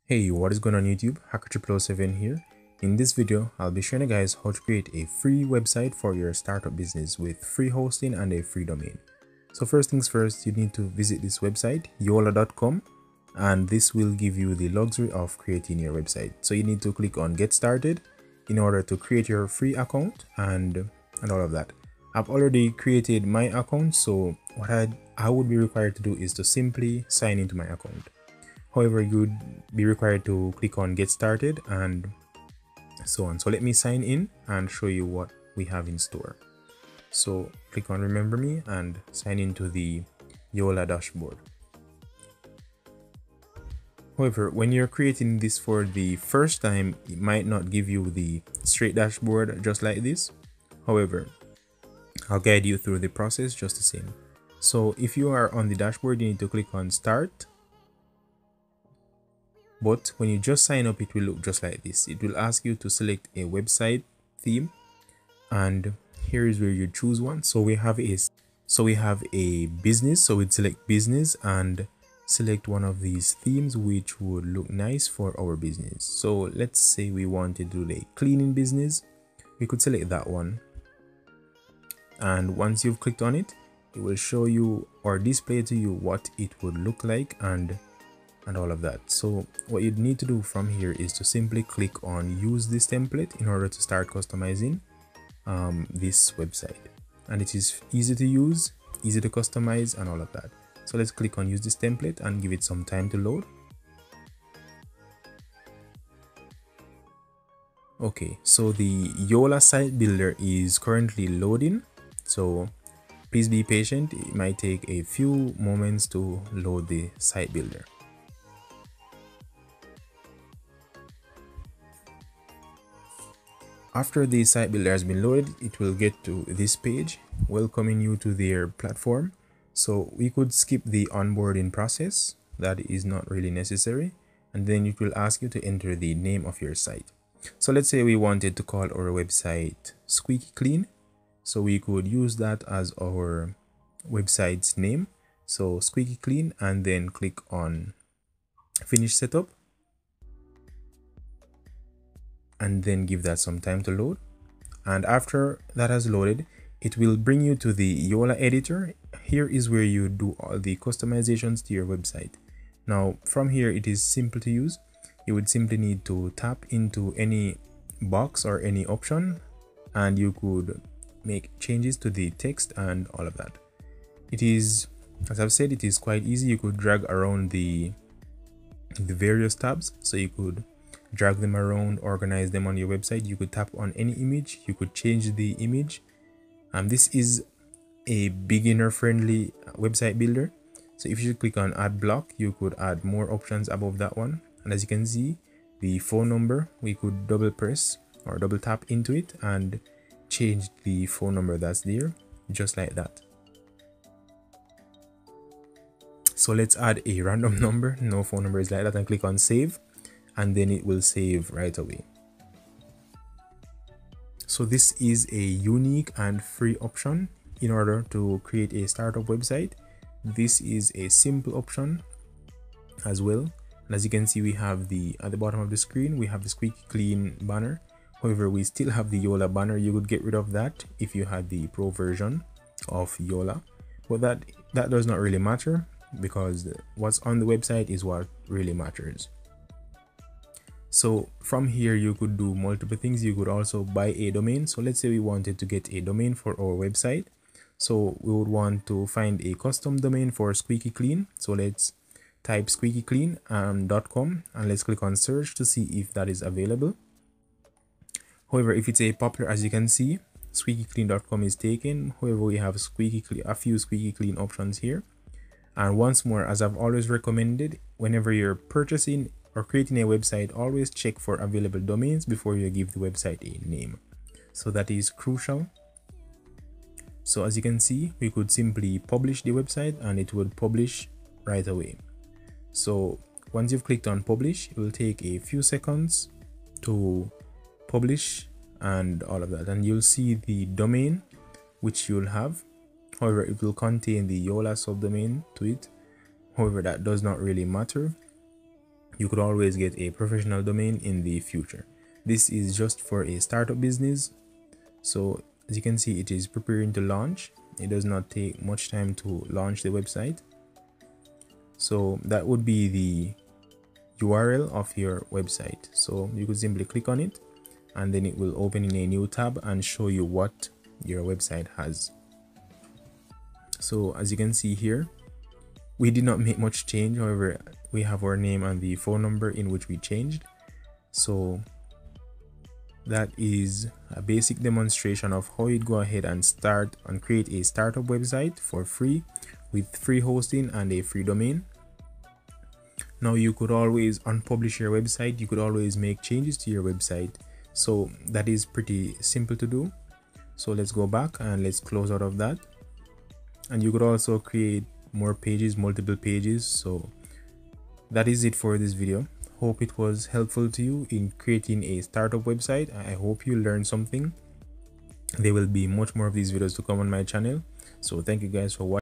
Hey, what is going on YouTube? Hacker007 here. In this video, I'll be showing you guys how to create a free website for your startup business with free hosting and a free domain. So first things first, you need to visit this website, yola.com, and this will give you the luxury of creating your website. So you need to click on Get Started in order to create your free account and all of that. I've already created my account, so what I would be required to do is to simply sign into my account. However, you'd be required to click on Get Started and so on. So let me sign in and show you what we have in store. So click on Remember Me and sign into the Yola dashboard. However, when you're creating this for the first time, it might not give you the straight dashboard just like this. However, I'll guide you through the process just the same. So if you are on the dashboard, you need to click on Start. But when you just sign up, it will look just like this. It will ask you to select a website theme, and here is where you choose one. So we have a business, so we'd select business and select one of these themes which would look nice for our business. So let's say we want to do a cleaning business. We could select that one, and once you've clicked on it, it will show you or display to you what it would look like and all of that. So what you'd need to do from here is to simply click on Use this template in order to start customizing this website, and it is easy to use, easy to customize and all of that. So let's click on Use this template and give it some time to load. Okay, so the Yola site builder is currently loading, so please be patient. It might take a few moments to load the site builder. After the site builder has been loaded, it will get to this page welcoming you to their platform. So we could skip the onboarding process, that is not really necessary, and then it will ask you to enter the name of your site. So let's say we wanted to call our website Squeaky Clean, so we could use that as our website's name. So Squeaky Clean, and then click on Finish Setup, and then give that some time to load. And after that has loaded, it will bring you to the Yola editor. Here is where you do all the customizations to your website. Now from here, it is simple to use. You would simply need to tap into any box or any option, and you could make changes to the text and all of that. It is, as I've said, it is quite easy. You could drag around the various tabs, so you could drag them around, organize them on your website. You could tap on any image, you could change the image. This is a beginner friendly website builder, so if you click on Add Block, you could add more options above that one. And as you can see, the phone number, we could double press or double tap into it and change the phone number that's there, just like that. So let's add a random number, no phone number is like that, and click on Save, and then it will save right away. So this is a unique and free option in order to create a startup website. This is a simple option as well. And as you can see, we have at the bottom of the screen, we have the Squeaky Clean banner. However, we still have the Yola banner. You could get rid of that if you had the pro version of Yola, but that does not really matter, because what's on the website is what really matters. So from here, you could do multiple things. You could also buy a domain. So let's say we wanted to get a domain for our website. So we would want to find a custom domain for Squeaky Clean. So let's type squeakyclean.com and let's click on search to see if that is available. However, if it's a popular, as you can see, squeakyclean.com is taken. However, we have a few Squeaky Clean options here. And once more, as I've always recommended, whenever you're purchasing or creating a website, always check for available domains before you give the website a name. So that is crucial. So as you can see, we could simply publish the website and it would publish right away. So once you've clicked on publish, it will take a few seconds to publish and all of that, and you'll see the domain which you'll have. However, it will contain the Yola subdomain to it. However, that does not really matter, you could always get a professional domain in the future. This is just for a startup business. So as you can see, it is preparing to launch. It does not take much time to launch the website. So that would be the URL of your website. So you could simply click on it and then it will open in a new tab and show you what your website has. So as you can see here, we did not make much change. However, we have our name and the phone number in which we changed. So that is a basic demonstration of how you'd go ahead and start and create a startup website for free with free hosting and a free domain. Now you could always unpublish your website. You could always make changes to your website. So that is pretty simple to do. So let's go back and let's close out of that. And you could also create more pages, multiple pages. So that is it for this video. Hope it was helpful to you in creating a startup website. I hope you learned something. There will be much more of these videos to come on my channel. So thank you guys for watching.